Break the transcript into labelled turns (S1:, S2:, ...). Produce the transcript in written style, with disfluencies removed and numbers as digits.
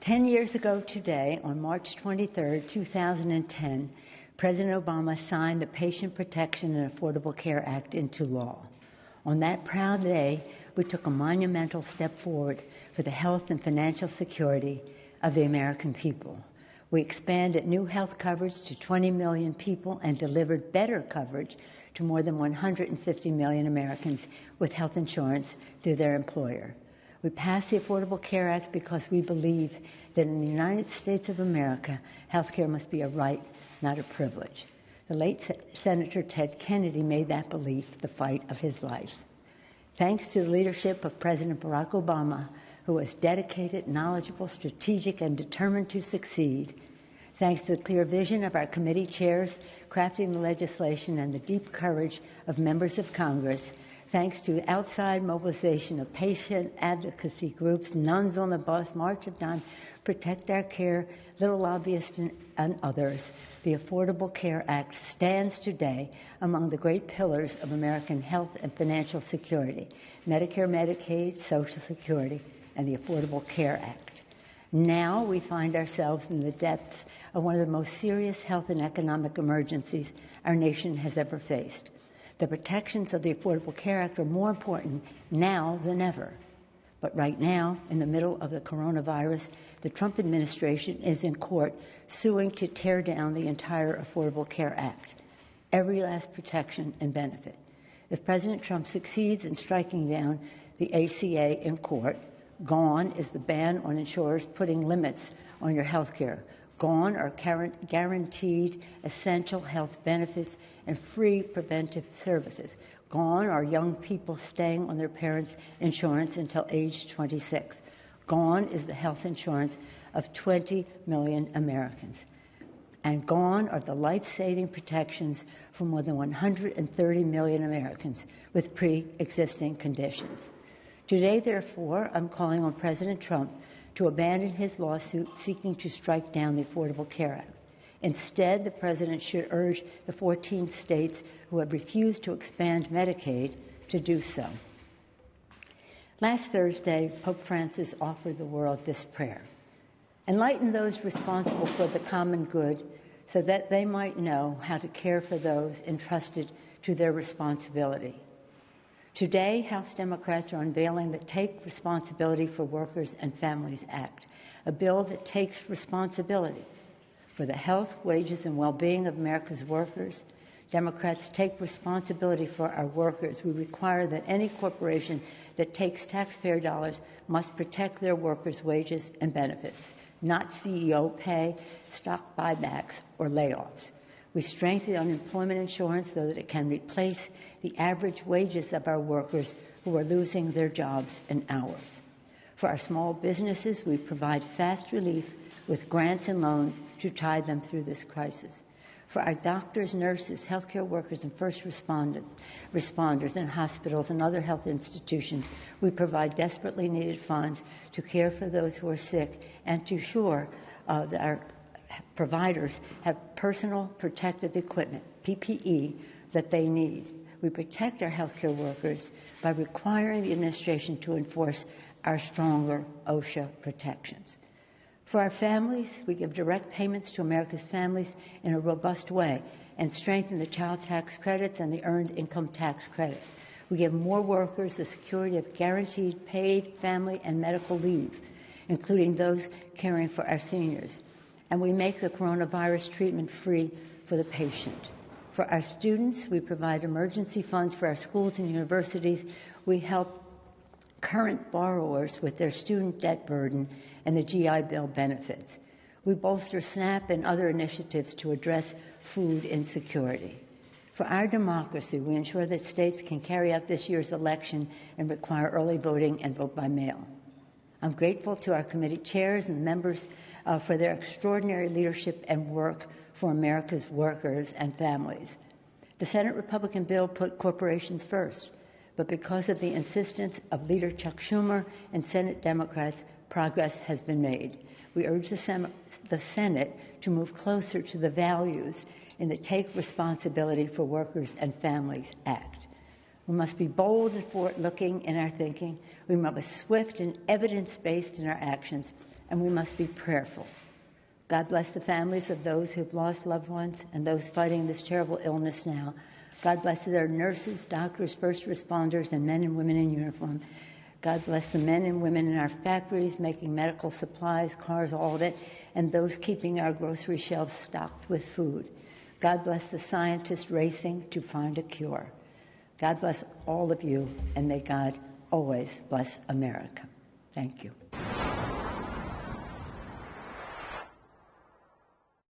S1: 10 years ago today, on March 23, 2010, President Obama signed the Patient Protection and Affordable Care Act into law. On that proud day, we took a monumental step forward for the health and financial security of the American people. We expanded new health coverage to 20 million people and delivered better coverage to more than 150 million Americans with health insurance through their employer. We passed the Affordable Care Act because we believe that in the United States of America, health care must be a right, not a privilege. The late Senator Ted Kennedy made that belief the fight of his life. Thanks to the leadership of President Barack Obama, who was dedicated, knowledgeable, strategic, and determined to succeed, thanks to the clear vision of our committee chairs crafting the legislation and the deep courage of members of Congress, thanks to outside mobilization of patient advocacy groups, Nuns on the Bus, March of Dimes, Protect Our Care, Little Lobbyists, and others, the Affordable Care Act stands today among the great pillars of American health and financial security: Medicare, Medicaid, Social Security, and the Affordable Care Act. Now we find ourselves in the depths of one of the most serious health and economic emergencies our nation has ever faced. The protections of the Affordable Care Act are more important now than ever. But right now, in the middle of the coronavirus, the Trump administration is in court suing to tear down the entire Affordable Care Act, every last protection and benefit. If President Trump succeeds in striking down the ACA in court, gone is the ban on insurers putting limits on your health care. Gone are guaranteed essential health benefits and free preventive services. Gone are young people staying on their parents' insurance until age 26. Gone is the health insurance of 20 million Americans. And gone are the life-saving protections for more than 130 million Americans with pre-existing conditions. Today, therefore, I'm calling on President Trump to abandon his lawsuit seeking to strike down the Affordable Care Act. Instead, the President should urge the 14 states who have refused to expand Medicaid to do so. Last Thursday, Pope Francis offered the world this prayer: enlighten those responsible for the common good so that they might know how to care for those entrusted to their responsibility. Today, House Democrats are unveiling the Take Responsibility for Workers and Families Act, a bill that takes responsibility for the health, wages, and well-being of America's workers. Democrats take responsibility for our workers. We require that any corporation that takes taxpayer dollars must protect their workers' wages and benefits, not CEO pay, stock buybacks, or layoffs. We strengthen unemployment insurance so that it can replace the average wages of our workers who are losing their jobs and hours. For our small businesses, we provide fast relief with grants and loans to tide them through this crisis. For our doctors, nurses, healthcare workers, and first responders in hospitals and other health institutions, we provide desperately needed funds to care for those who are sick and to ensure that our providers have personal protective equipment, PPE, that they need. We protect our healthcare workers by requiring the administration to enforce our stronger OSHA protections. For our families, we give direct payments to America's families in a robust way and strengthen the child tax credits and the earned income tax credit. We give more workers the security of guaranteed paid family and medical leave, including those caring for our seniors. And we make the coronavirus treatment free for the patient. For our students, we provide emergency funds for our schools and universities. We help current borrowers with their student debt burden and the GI Bill benefits. We bolster SNAP and other initiatives to address food insecurity. For our democracy, we ensure that states can carry out this year's election and require early voting and vote by mail. I'm grateful to our committee chairs and members for their extraordinary leadership and work for America's workers and families. The Senate Republican bill put corporations first, but because of the insistence of Leader Chuck Schumer and Senate Democrats, progress has been made. We urge the Senate to move closer to the values in the Take Responsibility for Workers and Families Act. We must be bold and forward-looking in our thinking. We must be swift and evidence-based in our actions, and we must be prayerful. God bless the families of those who have lost loved ones and those fighting this terrible illness now. God bless our nurses, doctors, first responders, and men and women in uniform. God bless the men and women in our factories making medical supplies, cars, all of it, and those keeping our grocery shelves stocked with food. God bless the scientists racing to find a cure. God bless all of you, and may God always bless America. Thank you.